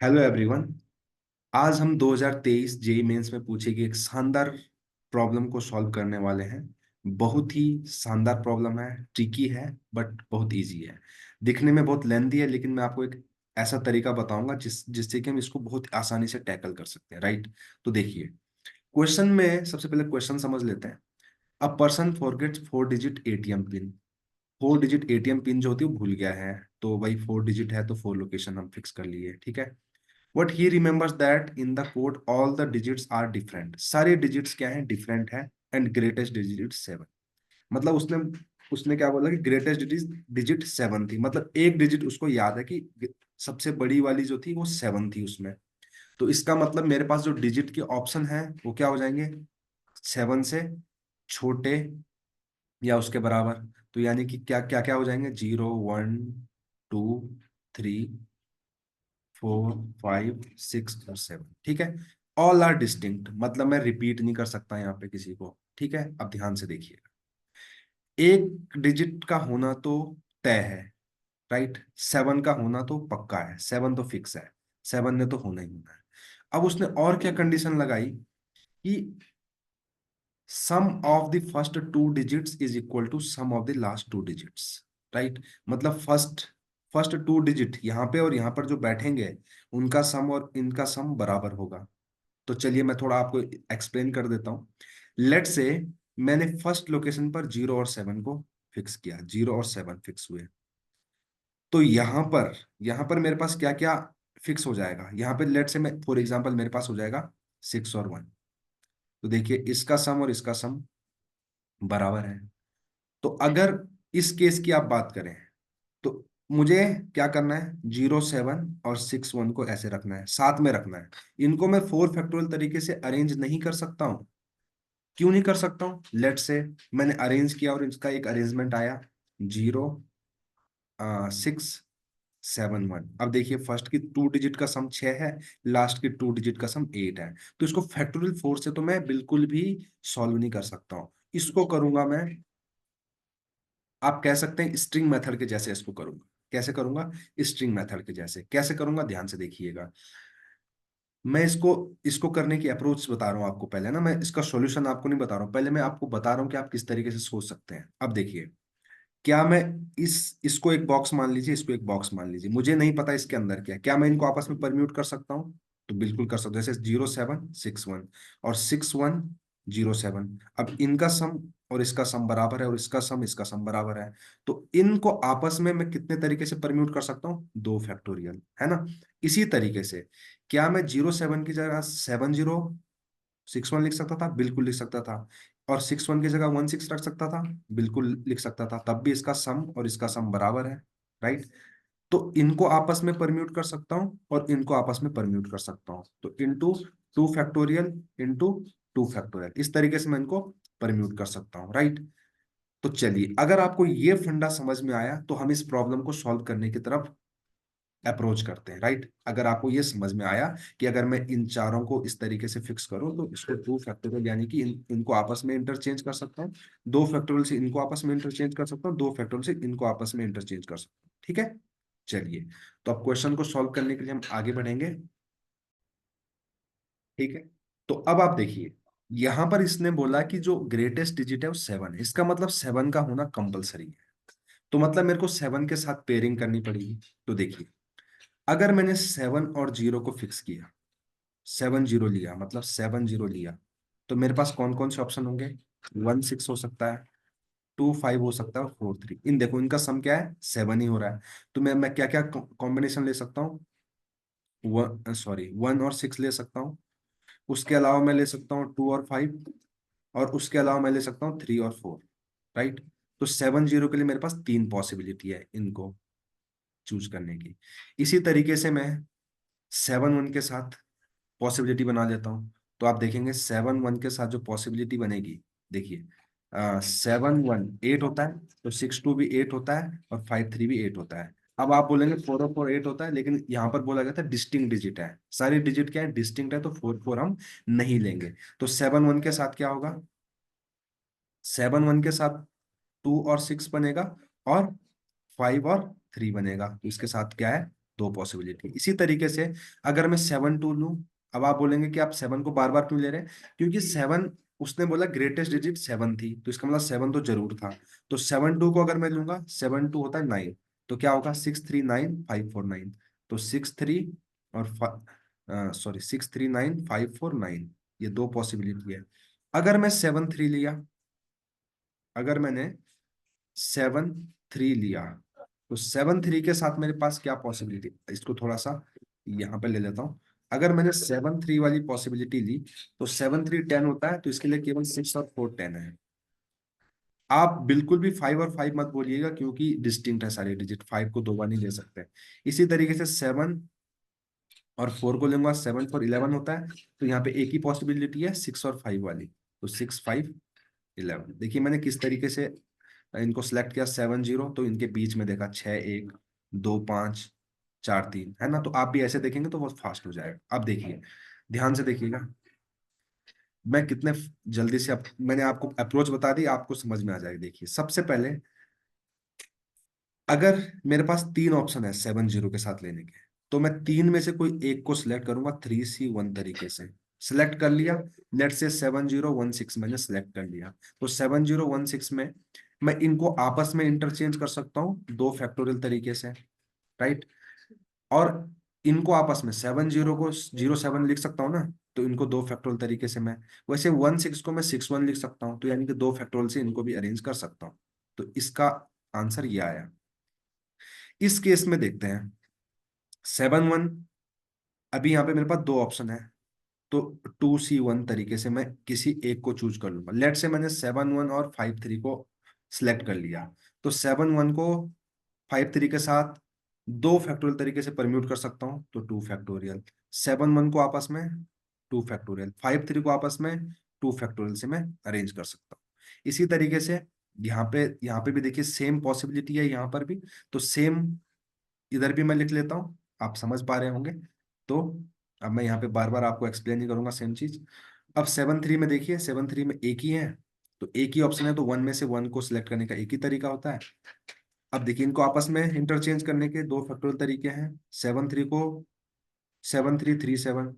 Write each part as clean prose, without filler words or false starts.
Hello everyone. आज हम 2023 JEE mains में पूछे गए एक शानदार प्रॉब्लम को सॉल्व करने वाले हैं। बहुत ही शानदार प्रॉब्लम है, ट्रिकी है बट बहुत इजी है। दिखने में बहुत लेंथी है लेकिन मैं आपको एक ऐसा तरीका बताऊंगा जिससे कि हम इसको बहुत आसानी से टैकल कर सकते हैं, राइट। तो देखिए, क्वेश्चन में सबसे पहले क्वेश्चन समझ लेते हैं। A person forgets 4 digit ATM pin. 4 digit ATM pin जो होती है वो भूल गया है। तो भाई 4 डिजिट है तो 4 लोकेशन हम फिक्स कर लिए, ठीक है। What he remembers that in the code all the digits are different। सारे डिजिट्स क्या हैं, डिफरेंट है। And greatest digit 7। मतलब उसने उसने क्या बोला कि ग्रेटेस्ट डिजिट 7 थी। मतलब एक डिजिट उसको याद है कि सबसे बड़ी वाली जो थी वो 7 थी उसमें। तो इसका मतलब मेरे पास जो डिजिट के ऑप्शन है वो क्या हो जाएंगे, 7 से छोटे या उसके बराबर। तो यानी कि क्या क्या क्या हो जाएंगे, 0, 1, 2, 3, 4, 5, 6 और 7, ठीक है। ऑल आर डिस्टिंक्ट, मतलब मैं रिपीट नहीं कर सकता यहाँ पे किसी को, ठीक है। अब ध्यान से देखिए, एक डिजिट का होना तो तय है, राइट। 7 का होना तो पक्का है, 7 तो फिक्स है, 7 ने तो होना ही होना है। अब उसने और क्या कंडीशन लगाई कि sum of the first 2 digits is equal to sum of the last 2 digits, right. मतलब फर्स्ट फर्स्ट 2 डिजिट यहाँ पे और यहाँ पर जो बैठेंगे उनका सम और इनका सम बराबर होगा। तो चलिए मैं थोड़ा आपको एक्सप्लेन कर देता हूँ। लेट से मैंने फर्स्ट लोकेशन पर 0 और 7 को फिक्स किया, 0 और 7 फिक्स हुए। तो यहाँ पर मेरे पास क्या क्या फिक्स हो जाएगा। यहाँ पे लेट से मैं फॉर एग्जांपल मेरे पास हो जाएगा 6 और 1। तो देखिए इसका सम और इसका सम बराबर है। तो अगर इस केस की आप बात करें तो मुझे क्या करना है, 0, 7 और 6, 1 को ऐसे रखना है, साथ में रखना है। इनको मैं 4 फैक्टोरियल तरीके से अरेंज नहीं कर सकता हूँ। क्यों नहीं कर सकता हूँ, लेट से मैंने अरेंज किया और इसका एक अरेंजमेंट आया 0, 6, 7, 1। अब देखिए फर्स्ट की 2 डिजिट का सम 6 है, लास्ट की 2 डिजिट का सम 8 है। तो इसको फैक्टोरियल 4 से तो मैं बिल्कुल भी सॉल्व नहीं कर सकता हूँ। इसको करूंगा मैं, आप कह सकते हैं स्ट्रिंग मेथड के जैसे इसको करूंगा। कैसे करूंगा, स्ट्रिंग मेथड के जैसे कैसे करूंगा, ध्यान से देखिएगा। मैं इसको इसको करने की अप्रोच बता रहा हूँ आपको। पहले ना मैं इसका सॉल्यूशन आपको नहीं बता रहा हूँ, पहले मैं आपको बता रहा हूँ कि आप किस तरीके से सोच सकते हैं। अब देखिए, क्या मैं इसको एक बॉक्स मान लीजिए, इसको एक बॉक्स मान लीजिए, मुझे नहीं पता इसके अंदर क्या है। क्या मैं इनको आपस में परम्यूट कर सकता हूँ, तो बिल्कुल कर सकता हूँ। जैसे 0, 7, 6, 1 और 6, 1, 0, 7। अब इनका सम और इसका सम बराबर है और इसका सम बराबर है। तो इनको आपस में मैं कितने तरीके से परम्यूट कर सकता हूँ, 2 फैक्टोरियल, है ना। इसी तरीके से क्या मैं 0, 7 की जगह 7, 0, 6, 1 लिख सकता था, बिल्कुल लिख सकता था। और 6, 1 की जगह 1, 6 रख सकता था, बिल्कुल लिख सकता था। तब भी इसका सम और इसका सम बराबर है, राइट। तो इनको आपस में परम्यूट कर सकता हूँ और इनको आपस में परम्यूट कर सकता हूँ। तो इंटू 2 फैक्टोरियल इंटू 2 फैक्टोरियल, इस तरीके से मैं इनको परम्यूट कर सकता हूँ, राइट। तो चलिए, अगर आपको ये फंडा समझ में आया तो हम इस प्रॉब्लम को सॉल्व करने की तरफ अप्रोच करते हैं, राइट। अगर आपको ये समझ में आया कि अगर मैं इन चारों को इस तरीके से फिक्स करूं तो इसको 2 फैक्टोरियल यानी कि इनको आपस में इंटरचेंज कर सकता हूँ। 2 फैक्टोरियल से इनको आपस में इंटरचेंज कर सकता हूँ, 2 फैक्टोरियल से इनको आपस में इंटरचेंज कर सकता हूँ, ठीक है। चलिए, तो अब क्वेश्चन को सॉल्व करने के लिए हम आगे बढ़ेंगे, ठीक है। तो अब आप देखिए, यहां पर इसने बोला कि जो ग्रेटेस्ट डिजिट है वो 7 है। इसका मतलब 7 का होना कंपलसरी है। तो मतलब मेरे को 7 के साथ पेयरिंग करनी पड़ेगी। तो देखिए, अगर मैंने 7 और 0 को फिक्स किया, 7, 0 लिया, मतलब 7, 0 लिया, तो मेरे पास कौन कौन से ऑप्शन होंगे, 1, 6 हो सकता है, 2, 5 हो सकता है और 4, 3। इन देखो इनका सम क्या है, 7 ही हो रहा है। तो मैं क्या क्या कॉम्बिनेशन ले सकता हूँ, 1 और 6 ले सकता हूँ। उसके अलावा मैं ले सकता हूँ 2 और 5। और उसके अलावा मैं ले सकता हूँ 3 और 4, राइट। तो 7, 0 के लिए मेरे पास 3 पॉसिबिलिटी है इनको चूज करने की। इसी तरीके से मैं 7, 1 के साथ पॉसिबिलिटी बना लेता हूँ। तो आप देखेंगे 7, 1 के साथ जो पॉसिबिलिटी बनेगी, देखिए 7, 1 8 होता है, तो 6, 2 भी 8 होता है और 5, 3 भी 8 होता है। अब आप बोलेंगे 4 और 4 8 होता है, लेकिन यहाँ पर बोला गया था डिस्टिंक्ट डिजिट है, सारी डिजिट क्या है, डिस्टिंक्ट है, तो 4, 4 हम नहीं लेंगे। तो 7, 1 के साथ क्या होगा, 7, 1 के साथ 2 और 6 बनेगा और 5 और 3 बनेगा। तो इसके साथ क्या है, दो पॉसिबिलिटी। इसी तरीके से अगर मैं 7 2 लूं, अब आप बोलेंगे कि आप 7 को बार बार क्यों ले रहे हैं, क्योंकि 7, उसने बोला ग्रेटेस्ट डिजिट 7 थी, तो इसका मतलब 7 तो जरूर था। तो 7 2 को अगर मैं लूंगा, 7 2 होता है 9, तो क्या होगा 6 3 9 5 4 9। तो 6 3 और 6 3 9 5 4 9, ये दो पॉसिबिलिटी है। अगर मैं 7 3 लिया, अगर मैंने 7 3 लिया, तो 7 3 के साथ मेरे पास क्या पॉसिबिलिटी, इसको थोड़ा सा यहाँ पे ले लेता हूँ। अगर मैंने 7 3 वाली पॉसिबिलिटी ली, तो 7 3 10 होता है, तो इसके लिए केवल 6 और 4 10 है। आप बिल्कुल भी 5 और 5 मत बोलिएगा, क्योंकि डिस्टिंक्ट है सारे डिजिट, 5 को दो बार नहीं ले सकते। इसी तरीके से 7 और 4 को लूंगा, 7 4 11 होता है, तो यहाँ पे एक ही पॉसिबिलिटी है 6 और 5 वाली, तो 6 5 11। देखिए मैंने किस तरीके से इनको सिलेक्ट किया, 7 0, तो इनके बीच में देखा 6 1 2 5 4 3, है ना। तो आप भी ऐसे देखेंगे तो बहुत फास्ट हो जाएगा। अब देखिए, ध्यान से देखिएगा, मैं कितने जल्दी से, अब मैंने आपको अप्रोच बता दी, आपको समझ में आ जाएगी। देखिए सबसे पहले, अगर मेरे पास तीन ऑप्शन है 7 0 के साथ लेने के, तो मैं तीन में से कोई एक को सिलेक्ट करूंगा 3 C 1 तरीके से। सिलेक्ट कर लिया, लेट से 7 0 1 6 मैंने सिलेक्ट कर लिया, तो 7 0 1 6 में मैं इनको आपस में इंटरचेंज कर सकता हूँ दो फैक्टोरियल तरीके से, राइट। और इनको आपस में 7 0 को 0 7 लिख सकता हूँ ना, तो इनको दो फैक्टोरियल तरीके से मैं, वैसे 1 6 को मैं 6 1 लिख सकता हूँ, तो यानी कि दो फैक्टोरियल से इनको भी अरेंज कर सकता हूँ। तो इसका आंसर ये आया। इस केस में देखते हैं 7 1, अभी यहाँ पे मेरे पास दो ऑप्शन है, तो 2 C 1 तरीके से मैं किसी एक को चूज कर लूंगा। लेट से मैंने 7 1 और 5 3 को सिलेक्ट कर लिया, तो 7 1 को 5 3 के साथ दो फैक्टोरियल तरीके से परम्यूट कर सकता हूँ, तो 2 फैक्टोरियल। 7 1 को आपस में 2 फैक्टोरियल, 5 3 को आपस में 2 फैक्टोरियल से मैं अरेंज कर सकता हूँ। इसी तरीके से यहाँ पे भी देखिए सेम पॉसिबिलिटी है यहाँ पर भी, तो सेम इधर भी मैं लिख लेता हूँ, आप समझ पा रहे होंगे। तो अब मैं यहाँ पे बार बार आपको एक्सप्लेन नहीं करूंगा सेम चीज। अब 7 3 में देखिए, 7 3 में एक ही है, तो एक ही ऑप्शन है, तो वन में से वन को सिलेक्ट करने का एक ही तरीका होता है। अब देखिए इनको आपस में इंटरचेंज करने के दो फैक्टोरियल तरीके हैं। 7 3 को 7 3 3 7,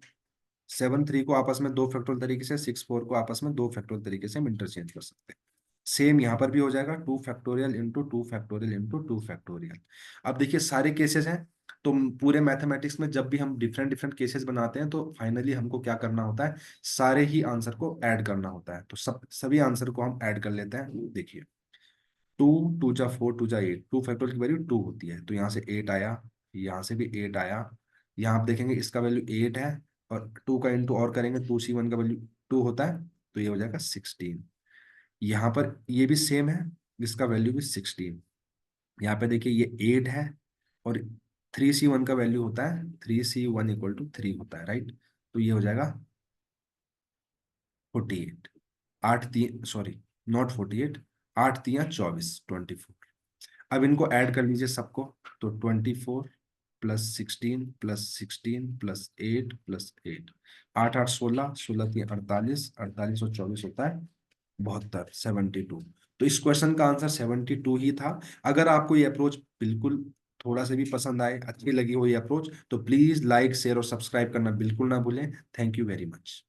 7 3 को आपस में दो फैक्टोरियल तरीके से, 6 4 को आपस में दो फैक्टोरियल तरीके से हम इंटरचेंज कर सकते हैं। सेम यहाँ पर भी हो जाएगा, 2 factorial into 2 factorial into 2 factorial. अब देखिए सारे केसेस हैं, तो पूरे मैथमेटिक्स में जब भी हम डिफरेंट डिफरेंट केसेस बनाते हैं, तो फाइनली हमको क्या करना होता है, सारे ही आंसर को ऐड करना होता है। तो सभी आंसर को हम ऐड कर लेते हैं। देखिए 2 2 जा 4 2 जा 8, 2 फैक्टोरियल की वैल्यू 2 होती है, तो यहाँ से 8 आया, यहाँ से भी 8 आया। यहाँ आप देखेंगे इसका वैल्यू 8 है, और 2 का इंटू और करेंगे, 2 C 1 का वैल्यू 2 होता है, तो ये हो जाएगा 16। यहाँ पर ये भी सेम है, इसका वैल्यू भी 16। यहाँ पे देखिए ये 8 है, और 3 C 1 का वैल्यू होता है 3 C 1 इक्वल टू 3 होता है, राइट। तो ये हो जाएगा 48। आठ तीन, सॉरी, नॉट 48, 8 3 24, 24। अब इनको ऐड कर लीजिए सबको, तो 24 +16 +16 +16 +8 8 8 16, 16 3 48, 48 और 24 होता है 72, 72। तो इस क्वेश्चन का आंसर 72 ही था। अगर आपको ये अप्रोच बिल्कुल थोड़ा सा भी पसंद आए, अच्छी लगी हो ये अप्रोच, तो प्लीज लाइक शेयर और सब्सक्राइब करना बिल्कुल ना भूलें। Thank you very much.